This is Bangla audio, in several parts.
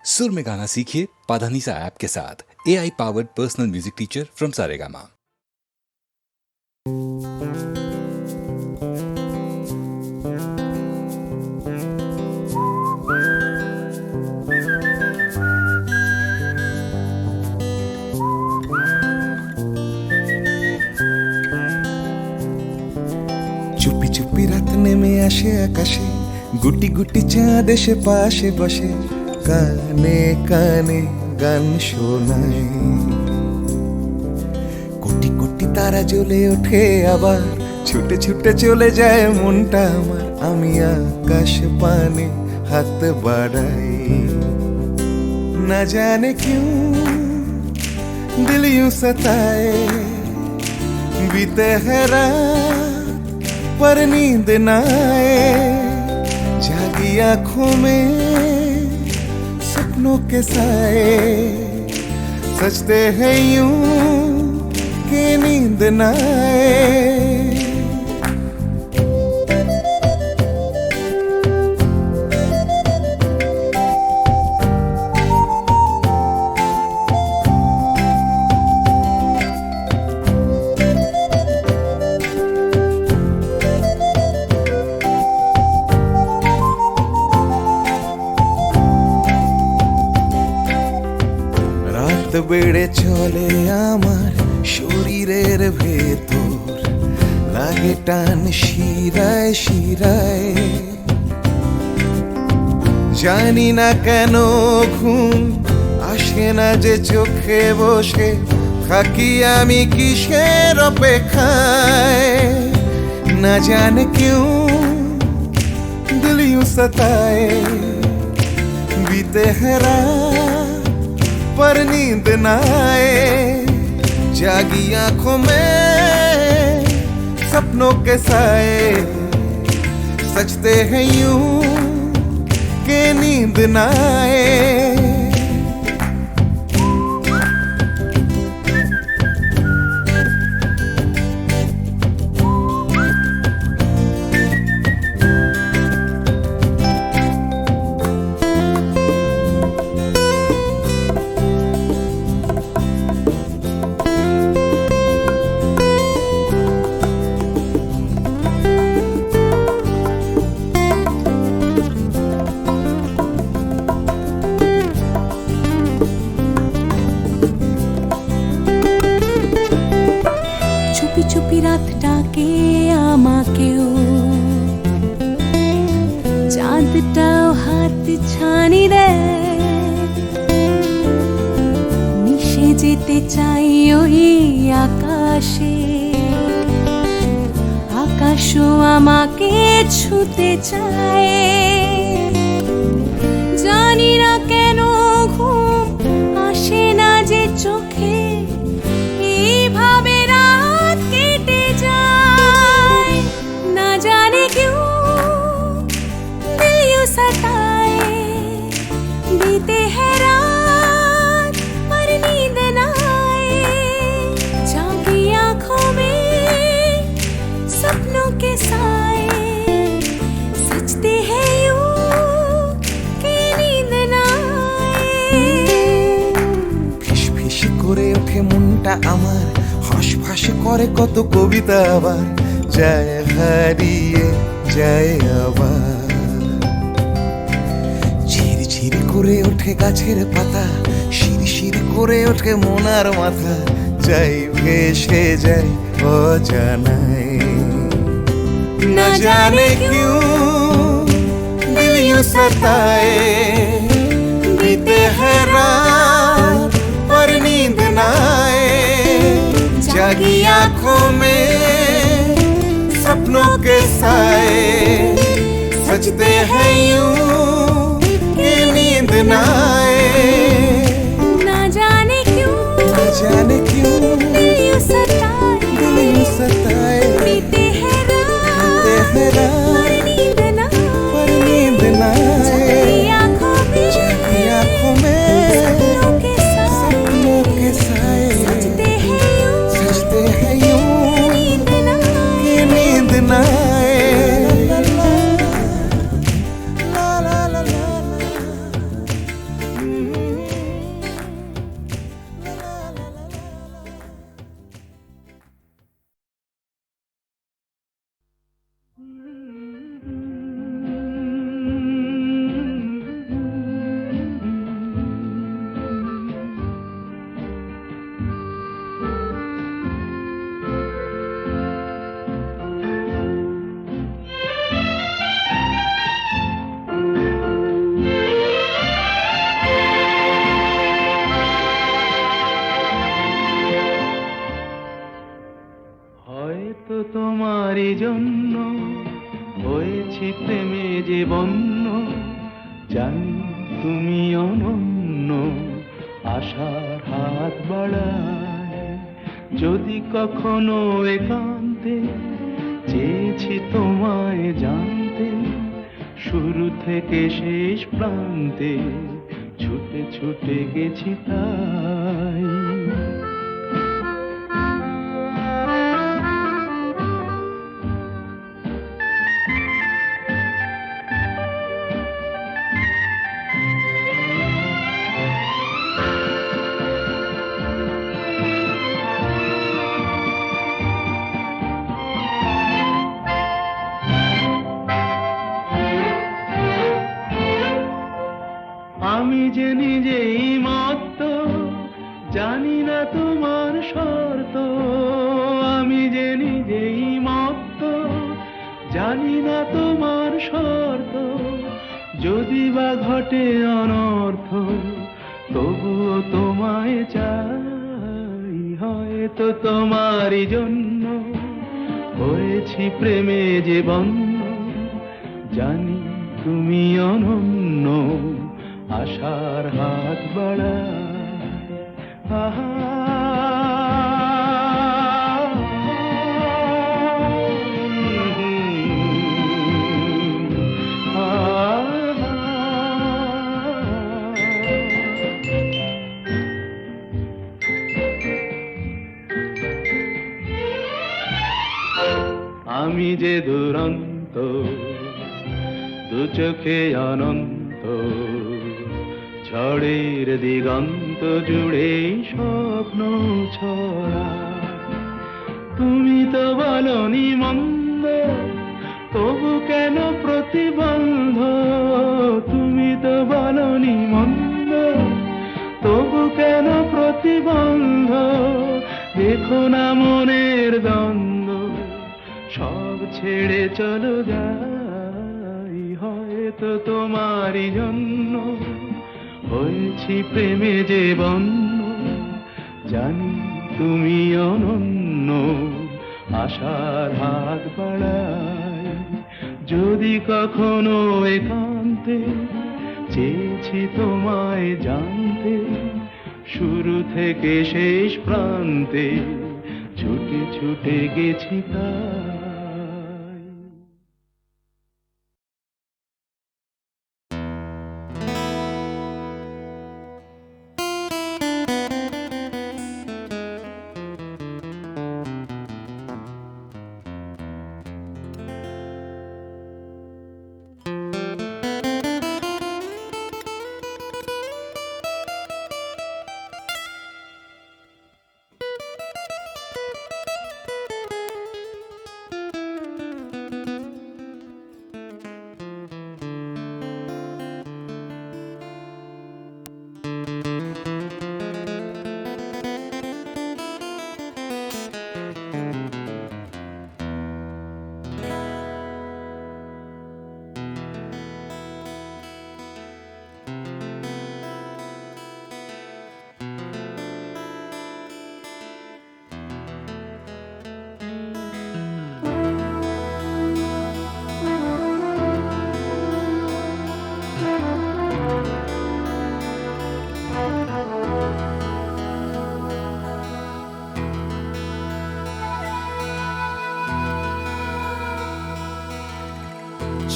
सुर में गाना सीखिए पाधानीसा ऐप के साथ। AI powered personal music teacher from Saregama. চুপি চুপি রাত নেমে আসে আকাশে, গুটি গুটি চাঁদ এসে পাশে বসে, কানে কানে গান শোনায়। কোটি কোটি তারা জ্বলে ওঠে আবার, ছুটে ছুটে চলে যায় মনটা আমার। আমি আকাশ পানে হাত বাড়াই, না জানে क्यों दिल यूं सताए। बीते है रात पर नींद न आए, जागी आंखों में सपनों के साए। सजते हैं यूं कि नींद न आए। রাত বেড়ে চলে আমার শরীরের ভেতর, লাগে টান শিরায় শিরায়। জানি না কেন ঘুম আসে না যে চোখে বসে, থাকি আমি কিসের অপেক্ষায়। না জানে क्यों दिल यूं सताए। बीते है रात पर नींद न आए, जागी आंखों में सपनों के साए। सजते हैं यूं कि नींद न आए। চুপি চুপি রাত ডাকে আমাকেও, চাঁদটাও হাত ছানি দেয়। মিশে যেতে চাই ওই আকাশে, আকাশও আমাকে ছুতে চায়। জানি না কেন ঘুম আসে না যে চোখে, এইভাবে রাত কেটে যায়। না জানে क्यों दिल यूं सताए। बीते है रात पर नींद न आए, जागी आंखों में सपनों के साए। सजते हैं यूं कि नींद न आए। ফিস ফিস করে ওঠে মনটা আমার, হাঁস করে কত কবিতা আবার, যায় হারিয়ে যায় আবার। ঝিরঝির করে ওঠে গাছের পাতা, শিরশির করে ওঠে মনার মাথা, যাই ভেসে যায় অজানায়। না জানে क्यों दिल यूं सताए। बीते है रात पर नींद न आए, जागी आंखों में सपनों के साए। सजते हैं यूं कि नींद न आए। ना जाने क्यों दिल यूं सताए। सताए। बीते है बीते है रात पर नींद न पर नींद न आए, जागी आंखों में सपनों के साए। सजते हैं यूं सजते हैं यूं नींद न आए। कि नींद न आए। ला ला ला ला ला। অনন্য আশার হাত বাড়ায়। যদি কখনো একান্তে চেয়েছি তোমায় জানতে, শুরু থেকে শেষ প্রান্তে ছুটে ছুটে গেছি তাই। আমি যে নিজেই মত্ত, জানি না তোমার শর্ত। আমি যে নিজেই মত্ত, জানি না তোমার শর্ত। যদি বা ঘটে অনর্থ, তবুও তোমায় চাই। হয়তো তোমারই জন্য হয়েছি প্রেমে যে বন্য। জানি তুমি অনন্য আশার হাত বাড়ায়। আহা আমি যে দুরন্ত, দু চোখে অনন্ত, ঝড়ের দিগন্ত জুড়ে স্বপ্ন ছড়া। তুমি তো বলনি মন্দ, তবু কেন প্রতিবন্ধ। তুমি তো বলনি মন্দ, তবু কেন প্রতিবন্ধ। দেখো না মনের দ্বন্দ্ব, সব ছেড়ে চলো যাই। হয়তো তোমারই জন্য হয়েছি প্রেমে যে বন্য। জানি তুমি অনন্য আশার হাত বাড়ায়। যদি কখনো একান্তে চেয়েছি তোমায় জানতে, শুরু থেকে শেষ প্রান্তে ছুটে ছুটে গেছি তাই।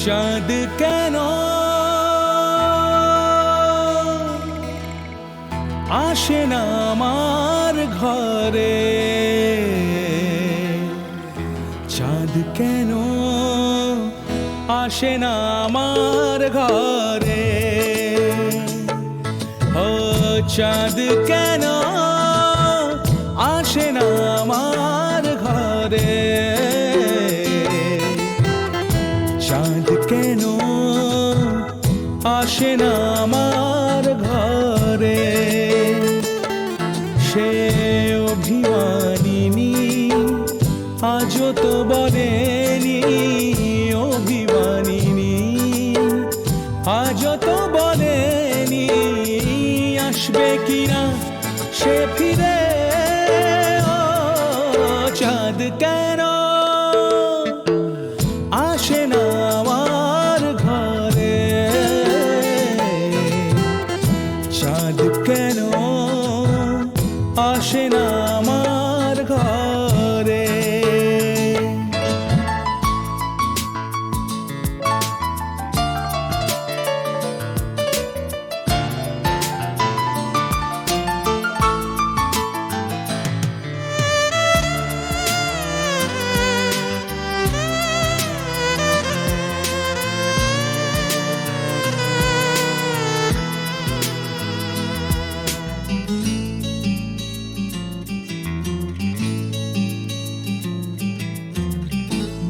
চাঁদ কেন আসে না আমার ঘরে, চাঁদ কেন আসে না আমার ঘরে, ও চাঁদ কেন আসে না আমার ঘরে, চাঁদ কেন আসে না আমার ঘরে, সে অভিমানিনী আজও তো বলেনি, অভিমানিনী আজও তো বলেনি আসবে কিনা সে ফিরে, ও চাঁদ কেন আসে না আমার ঘরে, চাঁদ কেন আসে না আমার ঘরে?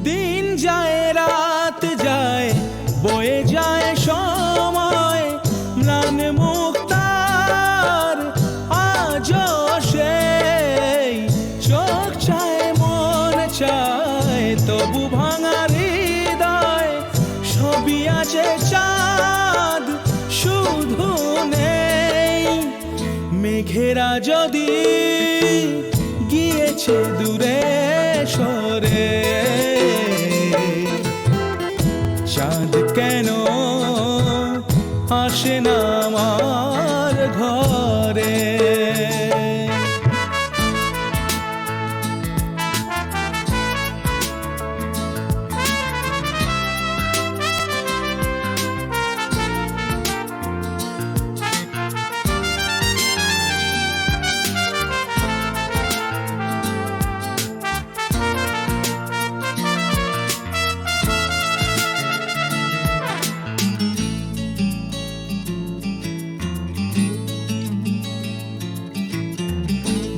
দিন যায় রাত যায় বয়ে যায় সময়, ম্লান মুক্তার আজও সেই চোখ চায় মন চায় তবু ভাঙা হৃদয়। সবই আছে চাঁদ শুধু নেই, মেঘেরা যদি গিয়েছে দূরে সরে। চাঁদ কেন আসে না আমার ঘরে?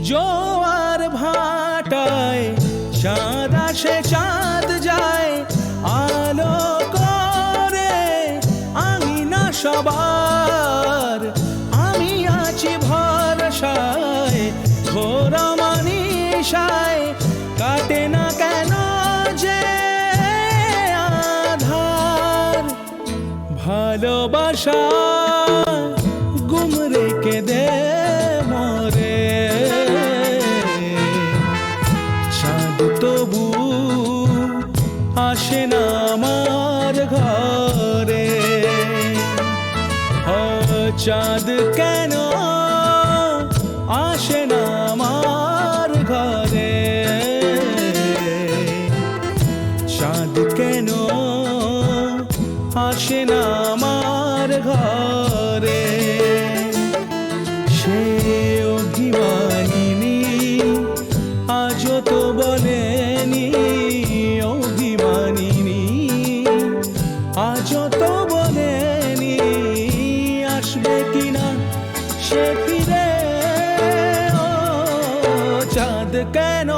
জোয়ার ভাটায় চাঁদ আসে চাঁদ যায়, আলো করে আঙিনা সবার। আমি আছি ভরসায় ঘোর মানিসায়, কাটে না কেন যে আধার? ভালোবাসা গুম রেখে দে মরে। চাঁদ তবু আসে না আমার ঘরে। চাঁদ কেন আসে না আমার ঘরে? চাঁদ কেন আসে না আমার ঘরে? সে অভিমানিনী আজও তো বলেনি, অভিমানিনী আজও তো বলেনি আসবে কিনা সে ফিরে। ও চাঁদ কেন?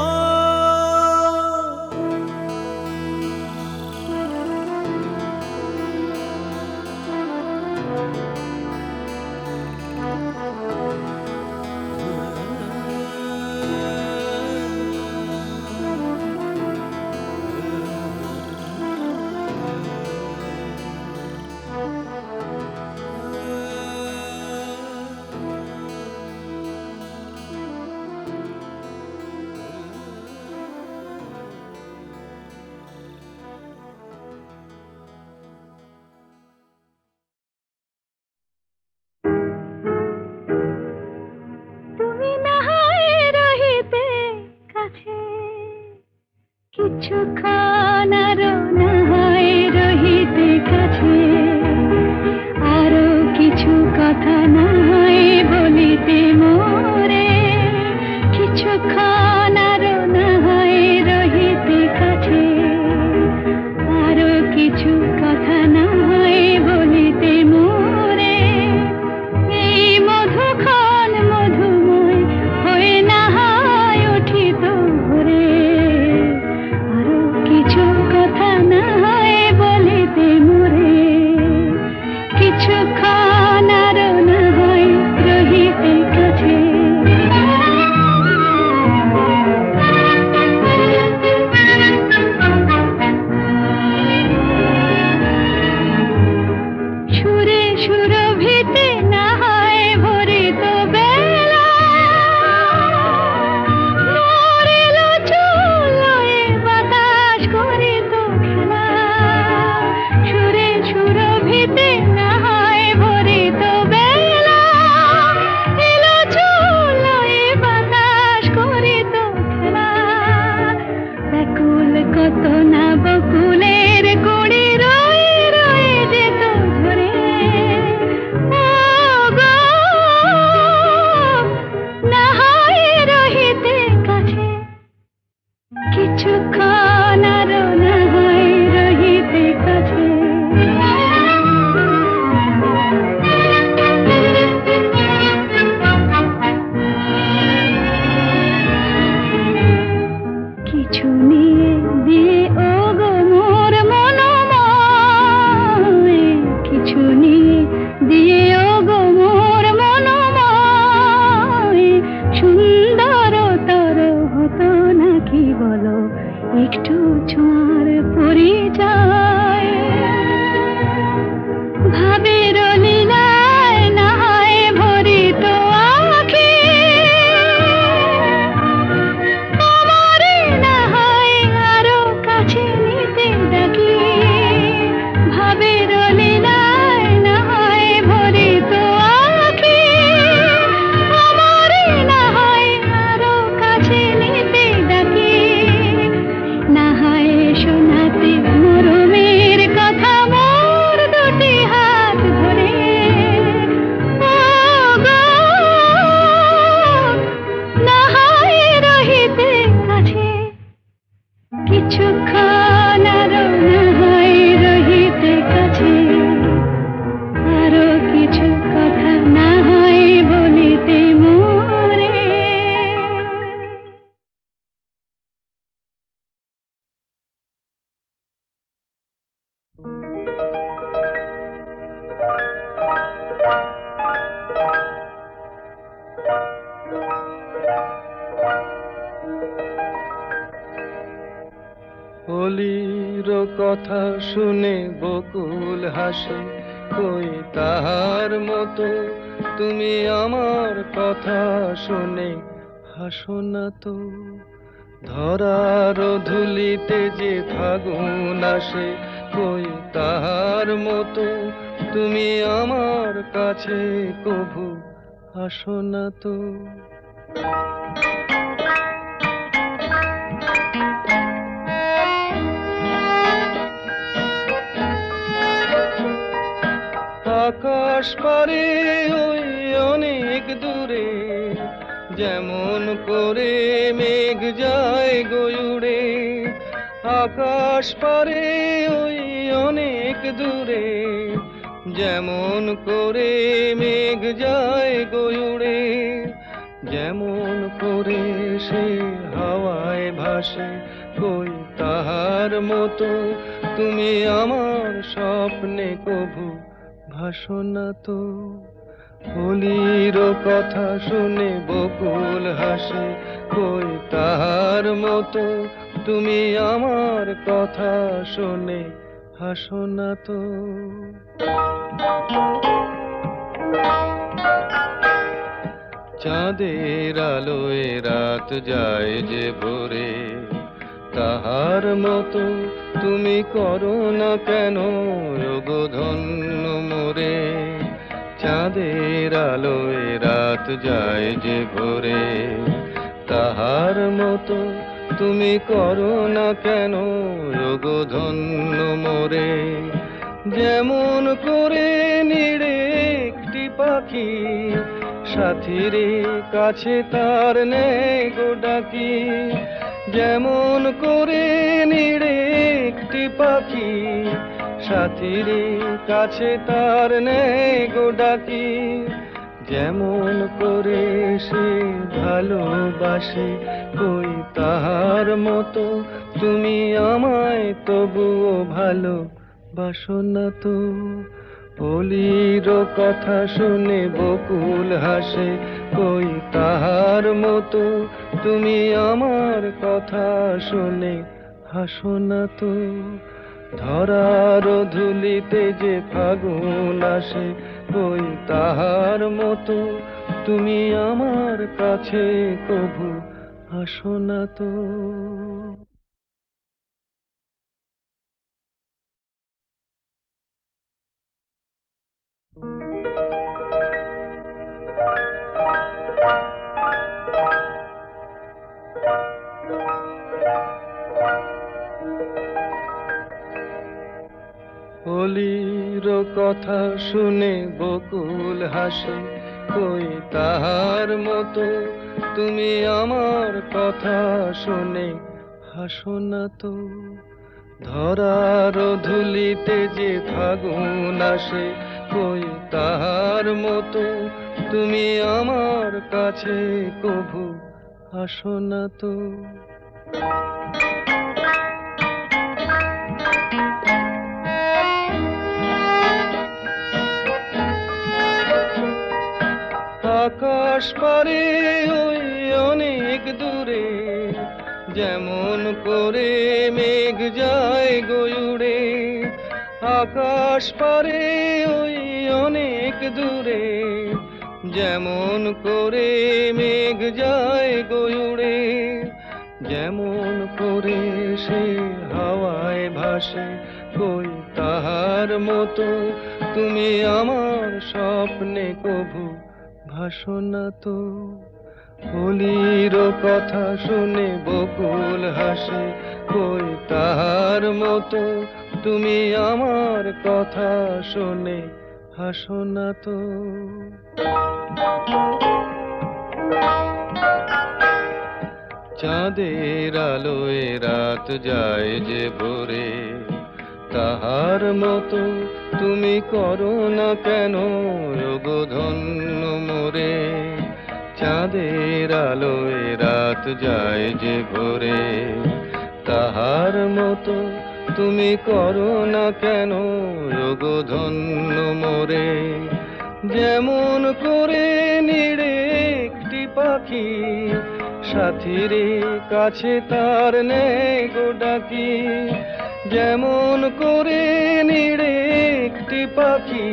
হোলির কথা শুনে বকুল হাসে, কই তাহার মতো তুমি আমার কথা শুনে হাসো না তো। ধরার ধুলিতে যে ফাগুন আসে, কই তাহার মতো তুমি আমার কাছে কভু আসো না তো। আকাশ পারে ওই অনেক দূরে, যেমন করে মেঘ যায় গয়ুড়ে। আকাশ পারে ওই অনেক দূরে, যেমন করে মেঘ যায় গয়ুড়ে। যেমন করে সে হাওয়ায় ভাসে, কই তাহার মতো তুমি আমার স্বপ্নে কভু ভাসো না তো। হোলির কথা শুনে বকুল হাসে, কই তাহার মতো তুমি আমার কথা শুনে হাসো না তো। চাঁদের আলোয় রাত যায় যে ভোরে, তাহার মতো তুমি করো না কেন ওগো ধন্য মোরে। চাঁদের আলোয় রাত যায় যে ভোরে, তাহার মতো তুমি করো না কেন ওগো ধন্য মোরে। যেমন করে নিড়ে একটি পাখি, সাথীর কাছে তার নেই গো ডাকি। যেমন করে নিড়ে একটি পাখি, সাথীর কাছে তার নেই গো ডাকি। যেমন করে সে ভালোবাসে, কই তাহার মতো তুমি আমায় তবুও ভালোবাসো না তো। হোলির কথা শুনে বকুল হাসে, কই তাহার মতো তুমি আমার কথা শুনে হাসো না তো। ধরার ধুলিতে যে ফাগুন আসে, কই তাহার মতো তুমি আমার কাছে কভু হাসো না তো। হোলির কথা শুনে বকুল হাসে, কই তাহার মতো তুমি আমার কথা শুনে হাসো না তো। ধরার ধুলিতে যে ফাগুন আসে, কই তাহার মতো তুমি আমার কাছে কভু আসো না তো। আকাশ পারে ওই অনেক দূরে, যেমন করে মেঘ যায় গয়ুড়ে। আকাশ পারে ওই অনেক দূরে, যেমন করে মেঘ যায় গয়ুড়ে। যেমন করে সে হাওয়ায় ভাসে, কই তাহার মতো তুমি আমার স্বপ্নে কভু ভাসো না তো। হোলির কথা শুনে বকুল হাসে, কই তাহার মতো তুমি আমার কথা শুনে হাসো না তো। চাঁদের আলোয় রাত যায় যে ভোরে, তাহার মতো তুমি করো না কেন ওগো ধন্য মোরে। চাঁদের আলোয় রাত যায় যে ভোরে, তাহার মতো তুমি করো না কেন ওগো ধন্য মোরে। যেমন করে নিড়ে একটি পাখি, সাথীরে কাছে তার নেই গো ডাকি। যেমন করে নিড়ে একটি পাখি,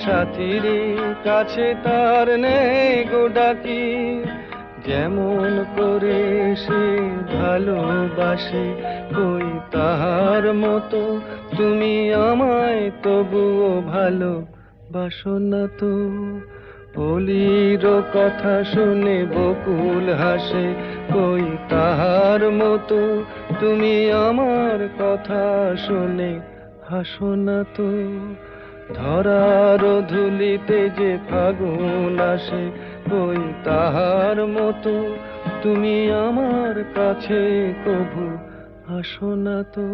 সাথীরে কাছে তার নেই গো ডাকি। যেমন করে সে ভালোবাসে, কই তাহার মতো তুমি আমায় তবুও ভালোবাসো না তো। অলির কথা শুনে বকুল হাসে, কই তাহার মতো তুমি আমার কথা শুনে হাসো না তো। ধরার ধুলিতে যে ফাগুন আসে, কই তাহার মতো তুমি আমার কাছে কভু আসো না তো।